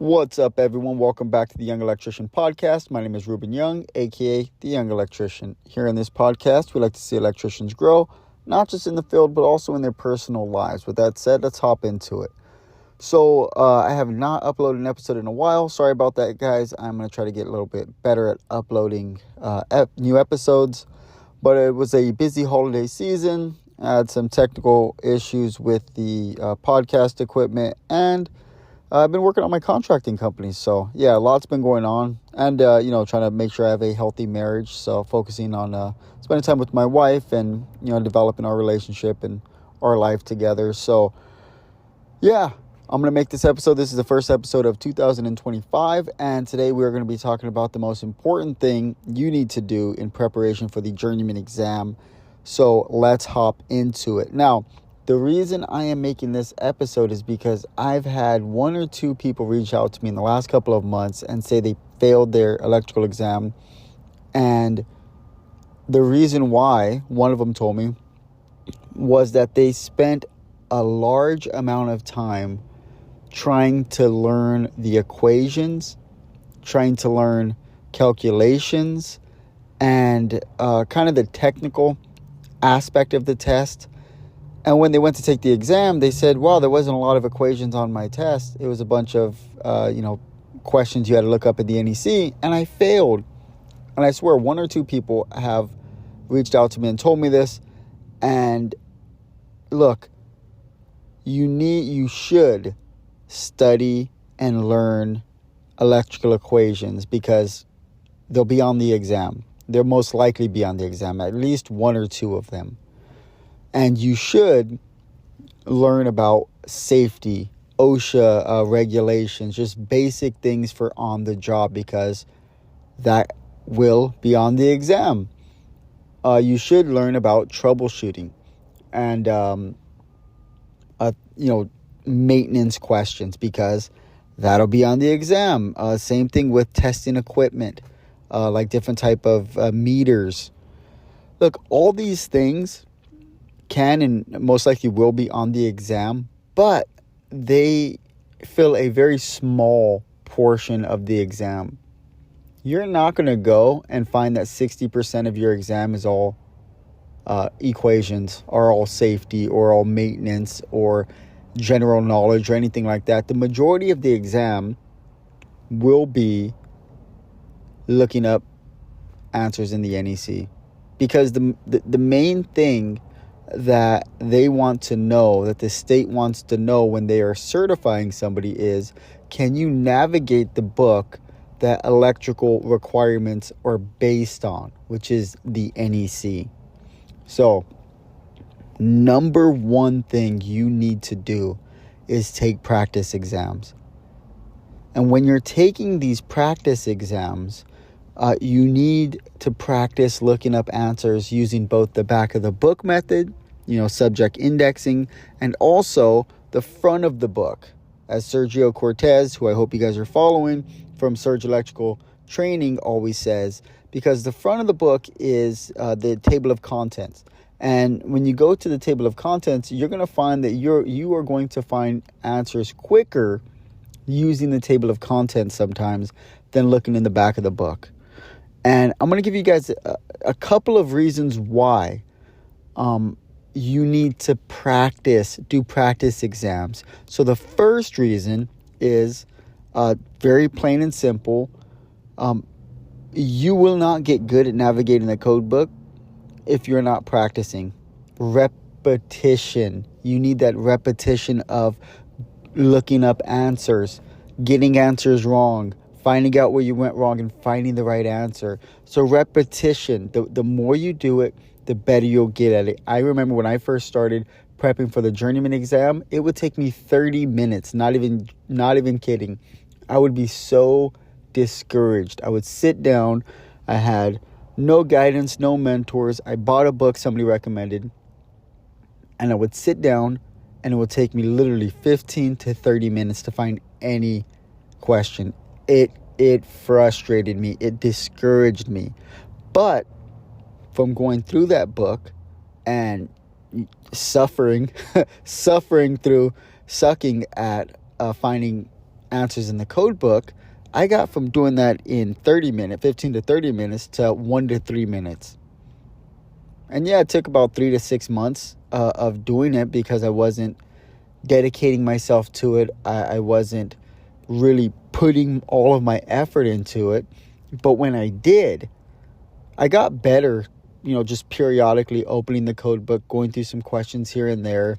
What's up, everyone? Welcome back to the Young Electrician Podcast. My name is Ruben Young, aka the Young Electrician. Here in this podcast, we like to see electricians grow, not just in the field, but also in their personal lives. With that said, let's hop into it. So, I have not uploaded an episode in a while. Sorry about that, guys. I'm going to try to get a little bit better at uploading new episodes. But it was a busy holiday season. I had some technical issues with the podcast equipment, and I've been working on my contracting company. So, yeah, a lot's been going on. And, trying to make sure I have a healthy marriage. So, focusing on spending time with my wife and, developing our relationship and our life together. So, yeah, I'm going to make this episode. This is the first episode of 2025. And today we're going to be talking about the most important thing you need to do in preparation for the Journeyman exam. So, let's hop into it. Now, the reason I am making this episode is because I've had one or two people reach out to me in the last couple of months and say they failed their electrical exam. And the reason why, one of them told me, was that they spent a large amount of time trying to learn the equations, trying to learn calculations, and kind of the technical aspect of the test. And when they went to take the exam, they said, wow, there wasn't a lot of equations on my test. It was a bunch of, questions you had to look up at the NEC, and I failed. And I swear, one or two people have reached out to me and told me this. And look, you should study and learn electrical equations because they'll be on the exam. They'll most likely be on the exam, at least one or two of them. And you should learn about safety, OSHA regulations, just basic things for on the job because that will be on the exam. You should learn about troubleshooting and, maintenance questions because that'll be on the exam. Same thing with testing equipment, like different type of meters. Look, all these things can and most likely will be on the exam, but they fill a very small portion of the exam. You're not going to go and find that 60% of your exam is all equations or all safety or all maintenance or general knowledge or anything like that. The majority of the exam will be looking up answers in the NEC because the main thing that they want to know, that the state wants to know when they are certifying somebody is, can you navigate the book that electrical requirements are based on, which is the NEC. So, number one thing you need to do is take practice exams. And when you're taking these practice exams, you need to practice looking up answers using both the back of the book method, subject indexing, and also the front of the book. As Sergio Cortez, who I hope you guys are following from Surge Electrical Training, always says, because the front of the book is the table of contents. And when you go to the table of contents, you're going to find that you are going to find answers quicker using the table of contents sometimes than looking in the back of the book. And I'm going to give you guys a couple of reasons why you need to do practice exams. So the first reason is very plain and simple. You will not get good at navigating the code book if you're not practicing. Repetition. You need that repetition of looking up answers, getting answers wrong, finding out where you went wrong, and finding the right answer. So repetition. The more you do it, the better you'll get at it. I remember when I first started prepping for the Journeyman exam, it would take me 30 minutes, not even kidding. I would be so discouraged. I would sit down. I had no guidance, no mentors. I bought a book somebody recommended, and I would sit down, and it would take me literally 15 to 30 minutes to find any question. It frustrated me. It discouraged me. But from going through that book and suffering through sucking at finding answers in the code book, I got from doing that in 15 to 30 minutes to 1 to 3 minutes. And yeah, it took about 3 to 6 months of doing it because I wasn't dedicating myself to it. I wasn't really putting all of my effort into it. But when I did, I got better, just periodically opening the code book, going through some questions here and there.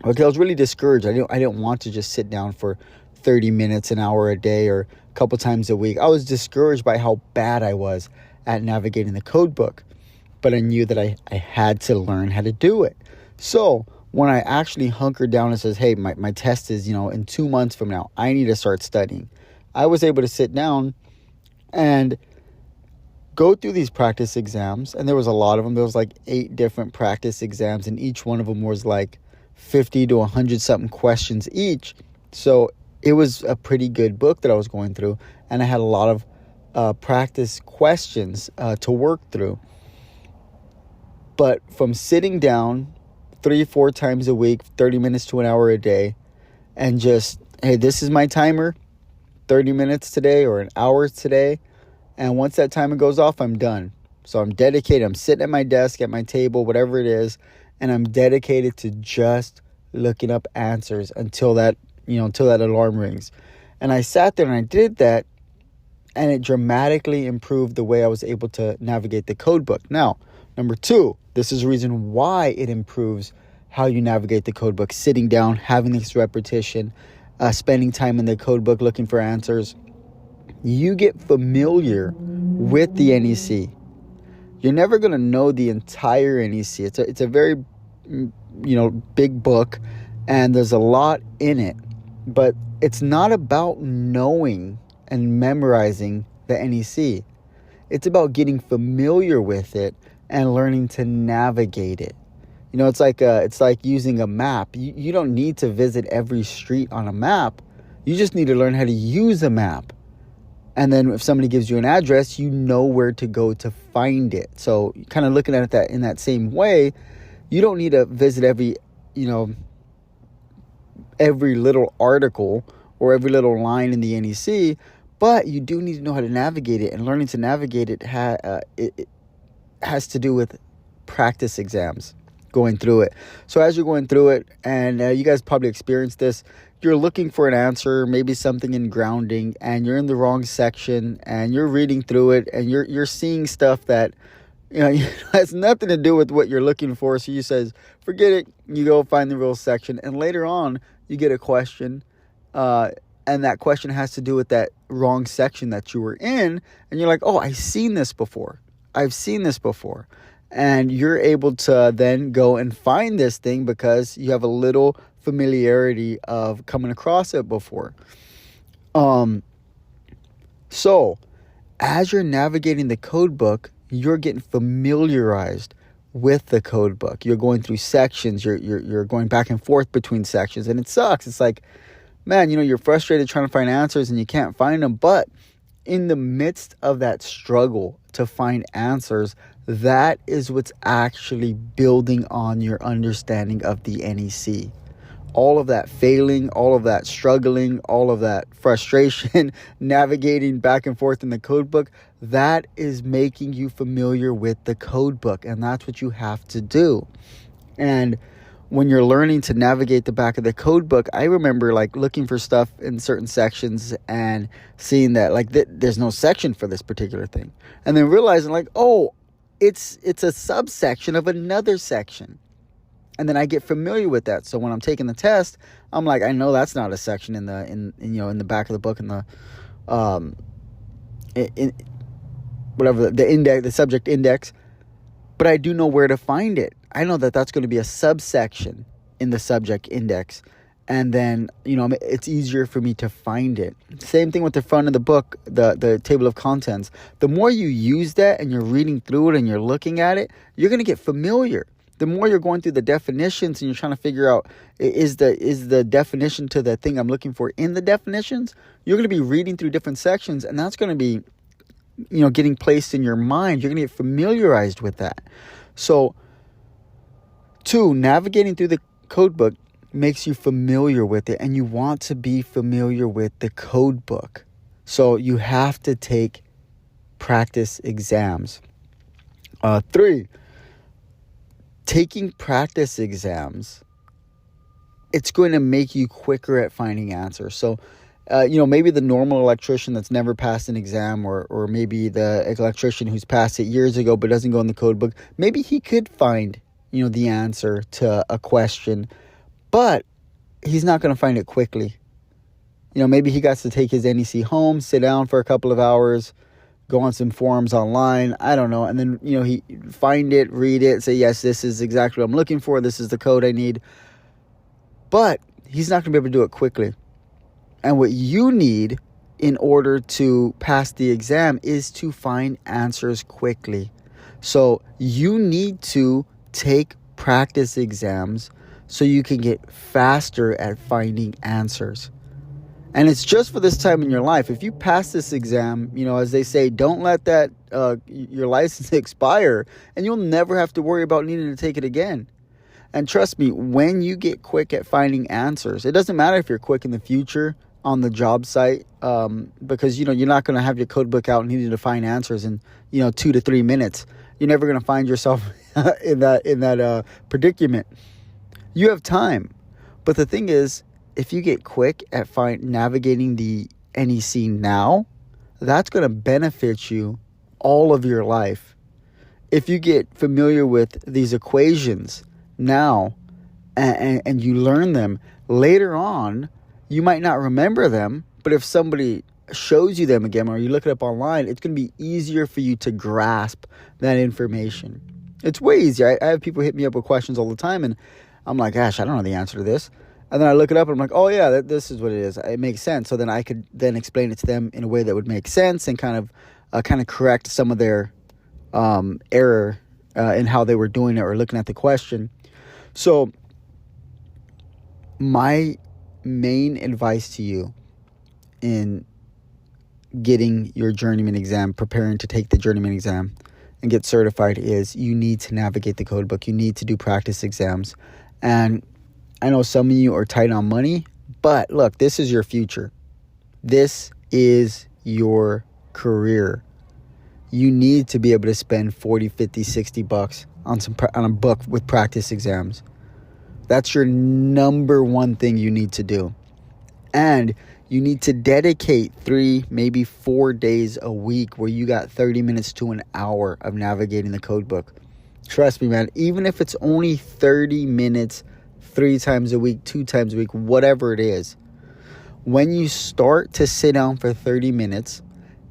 Because I was really discouraged. I didn't want to just sit down for 30 minutes, an hour a day, or a couple times a week. I was discouraged by how bad I was at navigating the code book. But I knew that I had to learn how to do it. So when I actually hunkered down and says, hey, my test is, in 2 months from now, I need to start studying. I was able to sit down and go through these practice exams. And there was a lot of them. There was like 8 different practice exams. And each one of them was like 50 to 100 something questions each. So it was a pretty good book that I was going through. And I had a lot of practice questions to work through. But from sitting down 3-4 times a week, 30 minutes to an hour a day, and just, hey, this is my timer, 30 minutes today or an hour today. And once that timer goes off, I'm done. So I'm dedicated. I'm sitting at my desk, at my table, whatever it is, and I'm dedicated to just looking up answers until that alarm rings. And I sat there and I did that, and it dramatically improved the way I was able to navigate the code book. Now, number 2, this is the reason why it improves how you navigate the code book. Sitting down, having this repetition, spending time in the code book looking for answers. You get familiar with the NEC. You're never going to know the entire NEC. It's a very, big book, and there's a lot in it. But it's not about knowing and memorizing the NEC. It's about getting familiar with it and learning to navigate it. It's like using a map. You don't need to visit every street on a map. You just need to learn how to use a map. And then if somebody gives you an address, you know where to go to find it. So kind of looking at it in that same way, you don't need to visit every little article or every little line in the NEC, but you do need to know how to navigate it. And learning to navigate it has to do with practice exams, going through it. So as you're going through it, and you guys probably experienced this, you're looking for an answer, maybe something in grounding, and you're in the wrong section, and you're reading through it, and you're seeing stuff that has nothing to do with what you're looking for. So you says, forget it. You go find the real section, and later on you get a question, and that question has to do with that wrong section that you were in, and you're like, oh, I've seen this before. And you're able to then go and find this thing because you have a little familiarity of coming across it before. So as you're navigating the code book, you're getting familiarized with the code book. You're going through sections. You're going back and forth between sections, and it sucks. It's like, man, you're frustrated trying to find answers and you can't find them. But in the midst of that struggle to find answers, that is what's actually building on your understanding of the NEC. All of that failing, all of that struggling, all of that frustration, navigating back and forth in the code book, that is making you familiar with the code book. And that's what you have to do. And when you're learning to navigate the back of the code book, I remember looking for stuff in certain sections and seeing that there's no section for this particular thing. And then realizing it's a subsection of another section. And then I get familiar with that. So when I'm taking the test, I'm like, I know that's not a section in the back of the book, in the the index, the subject index, but I do know where to find it. I know that that's going to be a subsection in the subject index. And then, it's easier for me to find it. Same thing with the front of the book, the table of contents. The more you use that and you're reading through it and you're looking at it, you're going to get familiar. The more you're going through the definitions and you're trying to figure out, is the definition to the thing I'm looking for in the definitions, you're going to be reading through different sections, and that's going to be, getting placed in your mind. You're going to get familiarized with that. So, 2, navigating through the code book makes you familiar with it, and you want to be familiar with the code book. So you have to take practice exams. 3, taking practice exams, it's going to make you quicker at finding answers. So, maybe the normal electrician that's never passed an exam, or maybe the electrician who's passed it years ago but doesn't go in the code book, maybe he could find, the answer to a question, but he's not going to find it quickly. Maybe he got to take his NEC home, sit down for a couple of hours, go on some forums online, I don't know, and then, he find it, read it, say, yes, this is exactly what I'm looking for, this is the code I need. But he's not going to be able to do it quickly. And what you need in order to pass the exam is to find answers quickly. So you need to take practice exams so you can get faster at finding answers. And it's just for this time in your life. If you pass this exam, as they say, don't let that your license expire, and you'll never have to worry about needing to take it again. And trust me, when you get quick at finding answers, it doesn't matter if you're quick in the future on the job site, because, you're not going to have your code book out needing to find answers in, 2 to 3 minutes. You're never going to find yourself in that predicament. You have time. But the thing is, if you get quick at navigating the NEC now, that's going to benefit you all of your life. If you get familiar with these equations now and you learn them, later on, you might not remember them, but if somebody shows you them again or you look it up online, it's going to be easier for you to grasp that information. It's way easier. I have people hit me up with questions all the time, and I'm like, gosh, I don't know the answer to this. And then I look it up and I'm like, oh yeah, this is what it is. It makes sense. So then I could then explain it to them in a way that would make sense and kind of correct some of their error in how they were doing it or looking at the question. So my main advice to you in getting your journeyman exam, preparing to take the journeyman exam and get certified, is you need to navigate the code book. You need to do practice exams. And I know some of you are tight on money, but look, this is your future. This is your career. You need to be able to spend 40, 50, 60 bucks on a book with practice exams. That's your number one thing you need to do. And you need to dedicate 3, maybe 4 days a week where you got 30 minutes to an hour of navigating the code book. Trust me, man, even if it's only 30 minutes 3 times a week, 2 times a week, whatever it is, when you start to sit down for 30 minutes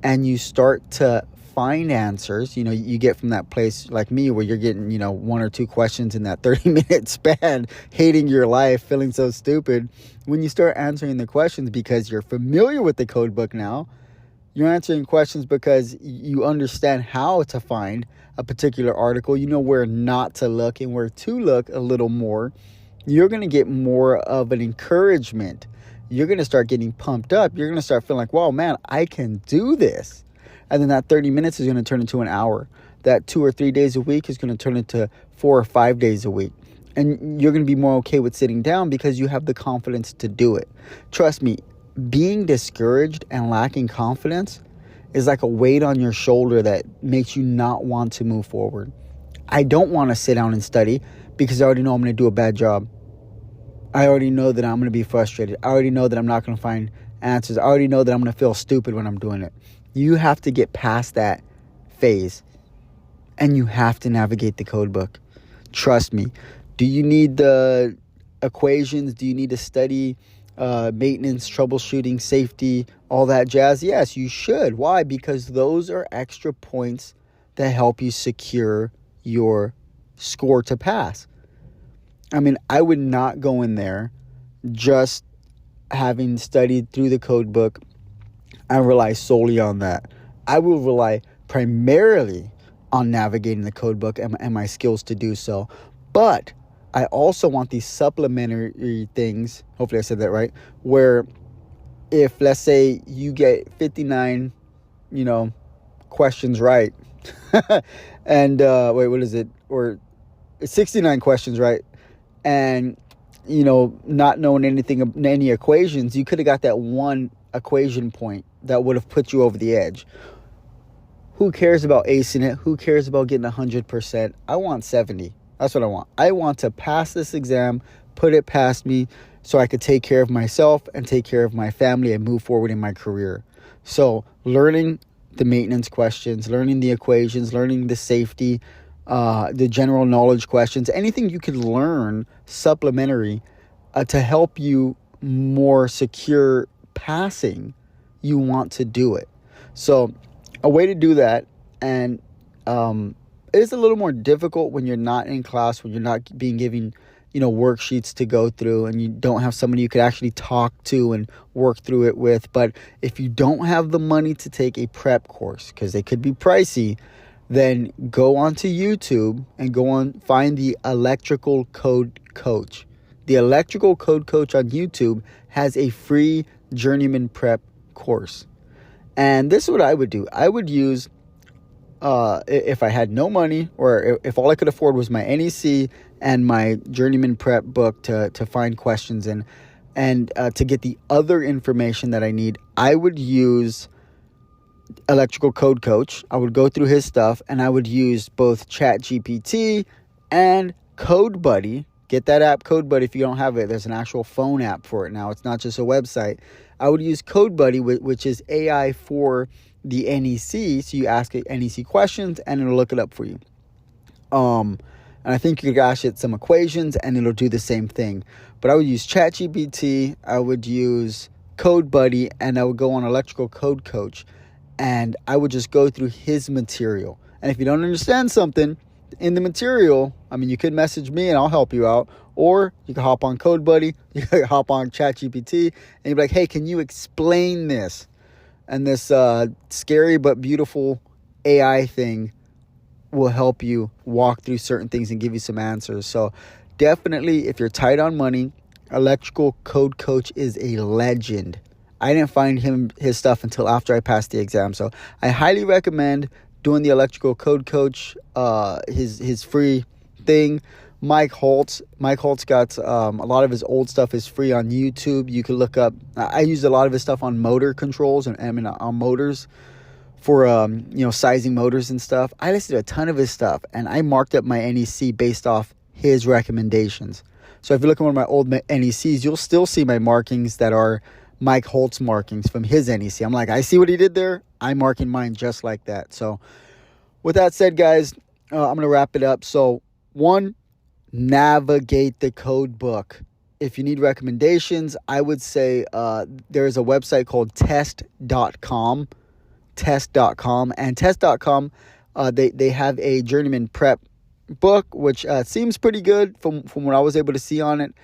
and you start to find answers, you get from that place like me where you're getting, 1 or 2 questions in that 30-minute span, hating your life, feeling so stupid. When you start answering the questions because you're familiar with the code book now, you're answering questions because you understand how to find a particular article, you know where not to look and where to look a little more, you're going to get more of an encouragement. You're going to start getting pumped up. You're going to start feeling like, wow, man, I can do this. And then that 30 minutes is going to turn into an hour. That 2 or 3 days a week is going to turn into 4 or 5 days a week. And you're going to be more okay with sitting down because you have the confidence to do it. Trust me, being discouraged and lacking confidence is like a weight on your shoulder that makes you not want to move forward. I don't want to sit down and study because I already know I'm going to do a bad job. I already know that I'm going to be frustrated. I already know that I'm not going to find answers. I already know that I'm going to feel stupid when I'm doing it. You have to get past that phase, and you have to navigate the code book. Trust me. Do you need the equations? Do you need to study maintenance, troubleshooting, safety, all that jazz? Yes, you should. Why? Because those are extra points that help you secure your score to pass. I mean, I would not go in there just having studied through the code book and rely solely on that. I will rely primarily on navigating the code book and my skills to do so. But I also want these supplementary things, hopefully I said that right, where if, let's say, you get 59, questions right, and, what is it? Or 69 questions right, and not knowing any equations, you could have got that one equation point that would have put you over the edge. Who cares about acing it? Who cares about getting 100%? I want 70. That's what I want. I want to pass this exam, put it past me so I could take care of myself and take care of my family and move forward in my career. So learning the maintenance questions, learning the equations, learning the safety, the general knowledge questions, anything you could learn supplementary to help you more secure passing, you want to do it. So a way to do that, and it is a little more difficult when you're not in class, when you're not being given, worksheets to go through, and you don't have somebody you could actually talk to and work through it with. But if you don't have the money to take a prep course, because they could be pricey, then go onto YouTube and find the Electrical Code Coach. The Electrical Code Coach on YouTube has a free Journeyman prep course. And this is what I would do. I would use, if I had no money, or if all I could afford was my NEC and my Journeyman prep book to find questions in, and to get the other information that I need, I would use Electrical Code Coach. I would go through his stuff, and I would use both ChatGPT and Code Buddy. Get that app, Code Buddy. If you don't have it, there's an actual phone app for it now. It's not just a website. I would use Code Buddy, which is AI for the NEC. So you ask it NEC questions, and it'll look it up for you. And I think you could ask it some equations, and it'll do the same thing. But I would use ChatGPT. I would use Code Buddy, and I would go on Electrical Code Coach, and I would just go through his material. And if you don't understand something in the material, you could message me and I'll help you out. Or you can hop on Code Buddy, you can hop on ChatGPT, and you'll be like, hey, can you explain this? And this scary but beautiful AI thing will help you walk through certain things and give you some answers. So definitely, if you're tight on money, Electrical Code Coach is a legend. I didn't find his stuff until after I passed the exam. So I highly recommend doing the Electrical Code Coach, his free thing. Mike Holtz got a lot of his old stuff is free on YouTube. You can look up. I used a lot of his stuff on motor controls and on motors for sizing motors and stuff. I listed a ton of his stuff, and I marked up my NEC based off his recommendations. So if you look at one of my old NECs, you'll still see my markings that are Mike Holtz markings from his NEC. I'm like, I see what he did there. I'm marking mine just like that. So with that said, guys, I'm going to wrap it up. So 1, navigate the code book. If you need recommendations, I would say there's a website called test.com. And test.com, they have a Journeyman prep book, which seems pretty good from what I was able to see on it.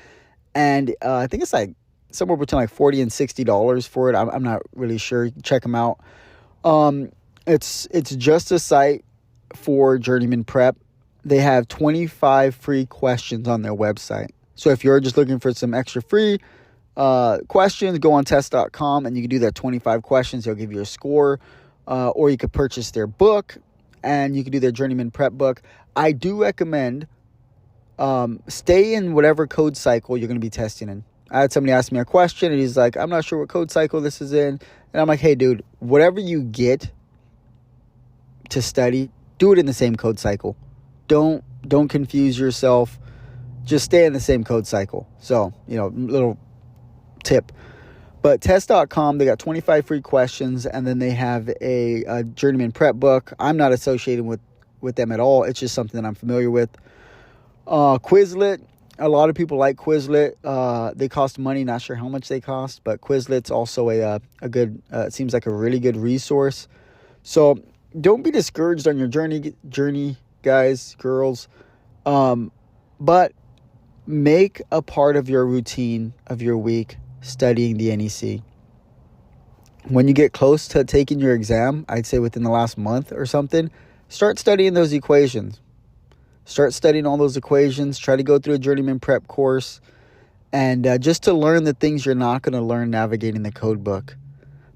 And I think it's like somewhere between like $40 and $60 for it. I'm not really sure. Check them out. It's just a site for Journeyman prep. They have 25 free questions on their website. So if you're just looking for some extra free questions, go on test.com and you can do that 25 questions. They'll give you a score. Or you could purchase their book and you can do their Journeyman prep book. I do recommend stay in whatever code cycle you're going to be testing in. I had somebody ask me a question and he's like, I'm not sure what code cycle this is in. And I'm like, hey, dude, whatever you get to study, do it in the same code cycle. Don't confuse yourself. Just stay in the same code cycle. So, little tip. But test.com, they got 25 free questions, and then they have a Journeyman prep book. I'm not associated with them at all. It's just something that I'm familiar with. Quizlet, a lot of people like Quizlet. They cost money, not sure how much they cost, but Quizlet's also a good, it seems like a really good resource. So don't be discouraged on your journey, guys, girls. But make a part of your routine of your week studying the NEC. When you get close to taking your exam, I'd say within the last month or something, start studying those equations. Start studying all those equations. Try to go through a Journeyman prep course. And just to learn the things you're not going to learn navigating the code book.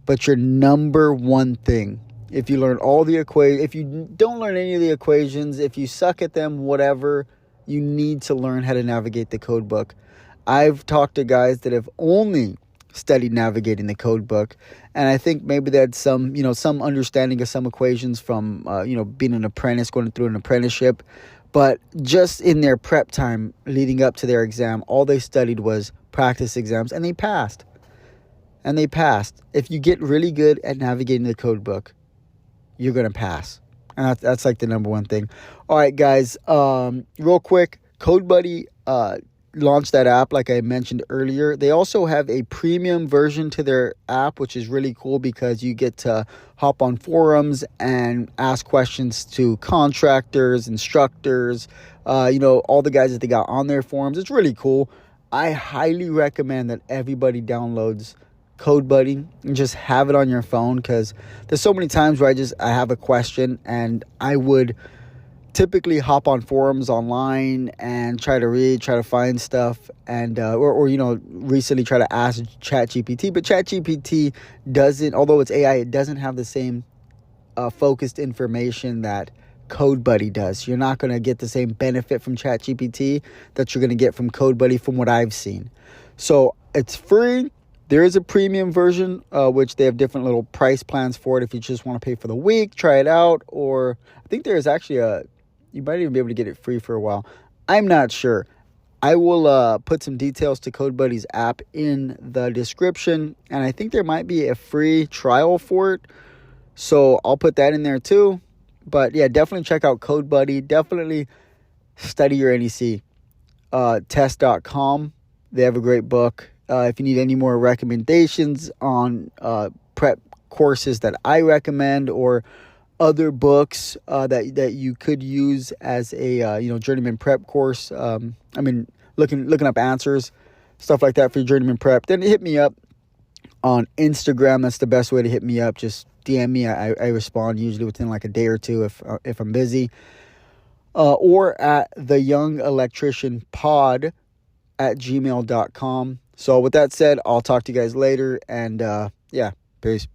But your number one thing, if you learn all the equations, if you don't learn any of the equations, if you suck at them, whatever, you need to learn how to navigate the code book. I've talked to guys that have only studied navigating the code book, and I think maybe they had some understanding of some equations from being an apprentice, going through an apprenticeship. But just in their prep time leading up to their exam, all they studied was practice exams, and they passed. If you get really good at navigating the code book, you're going to pass. And that's like the number one thing. All right, guys, real quick, CodeBuddy launched that app like I mentioned earlier. They also have a premium version to their app, which is really cool because you get to hop on forums and ask questions to contractors, instructors, all the guys that they got on their forums. It's really cool. I highly recommend that everybody downloads CodeBuddy and just have it on your phone, because there's so many times where I have a question and I would typically hop on forums online and try to find stuff, and recently try to ask ChatGPT, but ChatGPT doesn't, although it's AI, it doesn't have the same focused information that CodeBuddy does. You're not going to get the same benefit from ChatGPT that you're going to get from CodeBuddy from what I've seen. So it's free. There is a premium version, which they have different little price plans for it. If you just want to pay for the week, try it out. Or I think there is actually you might even be able to get it free for a while. I'm not sure. I will put some details to CodeBuddy's app in the description. And I think there might be a free trial for it. So I'll put that in there too. But yeah, definitely check out CodeBuddy. Definitely study your NEC. Test.com. They have a great book. If you need any more recommendations on prep courses that I recommend, or other books that you could use as a journeyman prep course, looking up answers, stuff like that for your journeyman prep, then hit me up on Instagram. That's the best way to hit me up. Just DM me. I respond usually within like a day or two if I'm busy. Or at the Young Electrician Pod at gmail.com. So with that said, I'll talk to you guys later, and peace.